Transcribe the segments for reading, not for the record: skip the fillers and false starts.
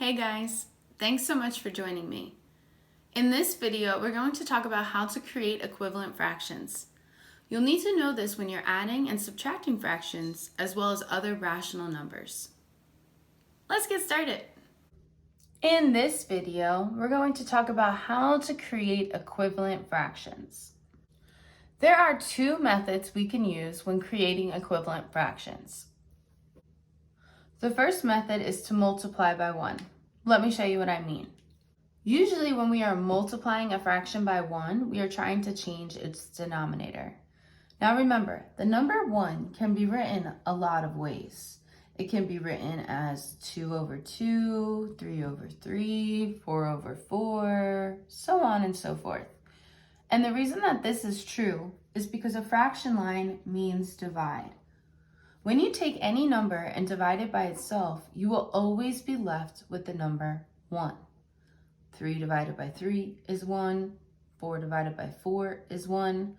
Hey guys, thanks so much for joining me. In this video, we're going to talk about how to create equivalent fractions. You'll need to know this when you're adding and subtracting fractions, as well as other rational numbers. Let's get started. In this video, we're going to talk about how to create equivalent fractions. There are two methods we can use when creating equivalent fractions. The first method is to multiply by 1. Let me show you what I mean. Usually when we are multiplying a fraction by 1, we are trying to change its denominator. Now remember, the number 1 can be written a lot of ways. It can be written as 2 over 2, 3 over 3, 4 over 4, so on and so forth. And the reason that this is true is because a fraction line means divide. When you take any number and divide it by itself, you will always be left with the number 1. 3 divided by 3 is 1. 4 divided by 4 is 1.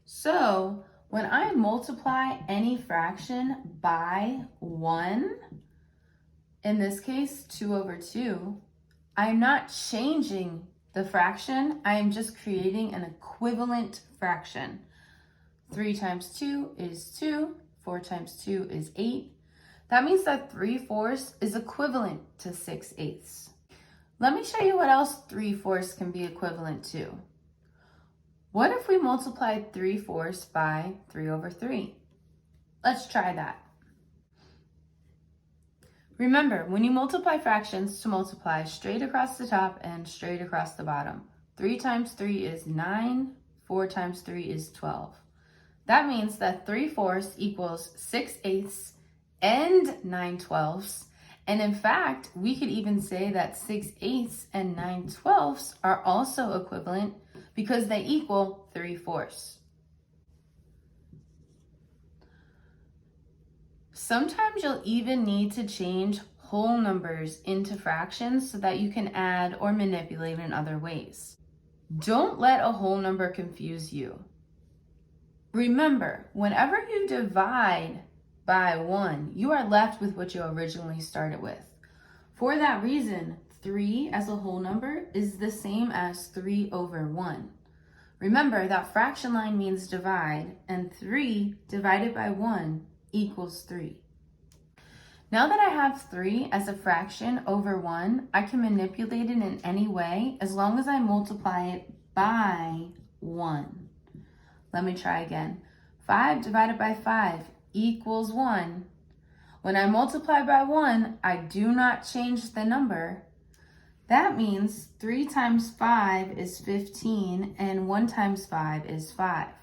So when I multiply any fraction by 1, in this case 2 over 2, I'm not changing the fraction, I am just creating an equivalent fraction. 3 times 2 is 2. 4 times 2 is 8. That means that 3/4 is equivalent to 6/8. Let me show you what else 3/4 can be equivalent to. What if we multiplied 3/4 by 3 over 3? Let's try that. Remember, when you multiply fractions, to multiply straight across the top and straight across the bottom. 3 times 3 is 9. 4 times 3 is 12. That means that 3/4 equals 6/8 and 9/12. And in fact, we could even say that 6/8 and 9/12 are also equivalent because they equal 3/4. Sometimes you'll even need to change whole numbers into fractions so that you can add or manipulate in other ways. Don't let a whole number confuse you. Remember, whenever you divide by 1, you are left with what you originally started with. For that reason, 3 as a whole number is the same as 3 over 1. Remember that fraction line means divide, and 3 divided by 1 equals 3. Now that I have 3 as a fraction over 1, I can manipulate it in any way as long as I multiply it by 1. Let me try again. 5 divided by 5 equals 1. When I multiply by 1, I do not change the number. That means 3 times 5 is 15 and 1 times 5 is 5.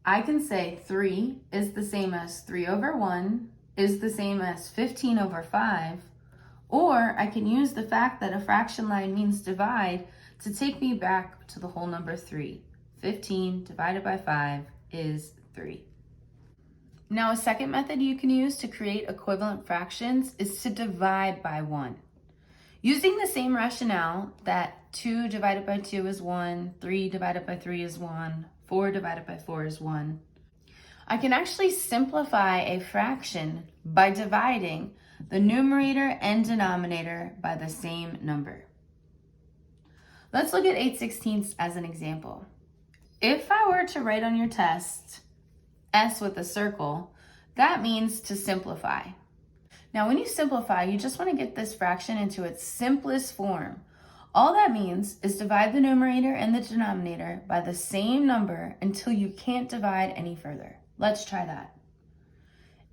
I can say 3 is the same as 3 over 1 is the same as 15 over 5, or I can use the fact that a fraction line means divide to take me back to the whole number 3. 15 divided by 5 is 3. Now, a second method you can use to create equivalent fractions is to divide by 1. Using the same rationale that 2 divided by 2 is 1, 3 divided by 3 is 1, 4 divided by 4 is 1, I can actually simplify a fraction by dividing the numerator and denominator by the same number. Let's look at 8/16 as an example. If I were to write on your test S with a circle, that means to simplify. Now, when you simplify, you just want to get this fraction into its simplest form. All that means is divide the numerator and the denominator by the same number until you can't divide any further. Let's try that.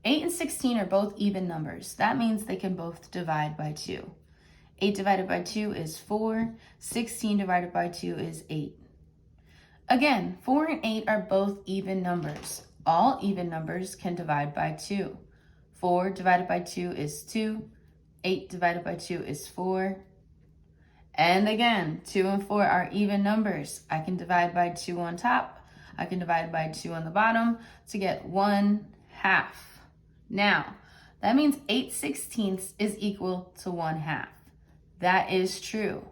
8 and 16 are both even numbers. That means they can both divide by 2. 8 divided by 2 is 4. 16 divided by 2 is 8. Again, 4 and 8 are both even numbers. All even numbers can divide by 2. 4 divided by 2 is 2. 8 divided by 2 is 4. And again, 2 and 4 are even numbers. I can divide by 2 on top. I can divide by 2 on the bottom to get 1/2. Now, that means 8/16 is equal to 1/2. That is true.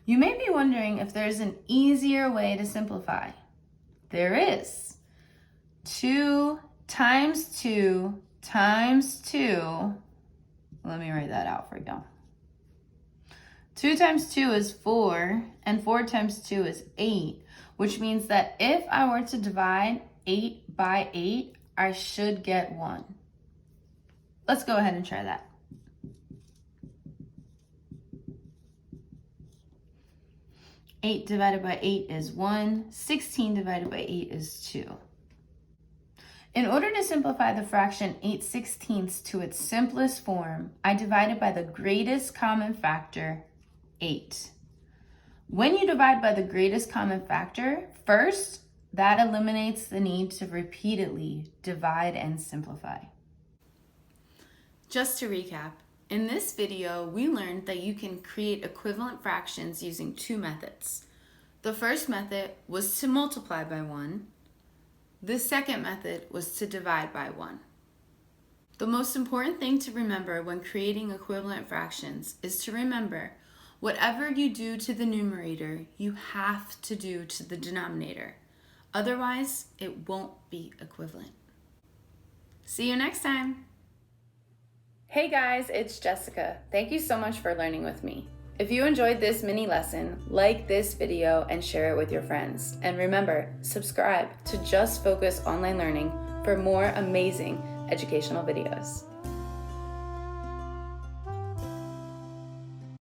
You may be wondering if there's an easier way to simplify. There is. 2 times 2 times 2. Let me write that out for you. 2 times 2 is 4, and 4 times 2 is 8, which means that if I were to divide 8 by 8, I should get 1. Let's go ahead and try that. 8 divided by 8 is 1. 16 divided by 8 is 2. In order to simplify the fraction 8/16 to its simplest form, I divide it by the greatest common factor, 8. When you divide by the greatest common factor, first, that eliminates the need to repeatedly divide and simplify. Just to recap, in this video, we learned that you can create equivalent fractions using 2 methods. The first method was to multiply by 1. The second method was to divide by 1. The most important thing to remember when creating equivalent fractions is to remember whatever you do to the numerator, you have to do to the denominator. Otherwise, it won't be equivalent. See you next time. Hey guys, it's Jessica. Thank you so much for learning with me. If you enjoyed this mini lesson, like this video and share it with your friends. And remember, subscribe to Just Focus Online Learning for more amazing educational videos.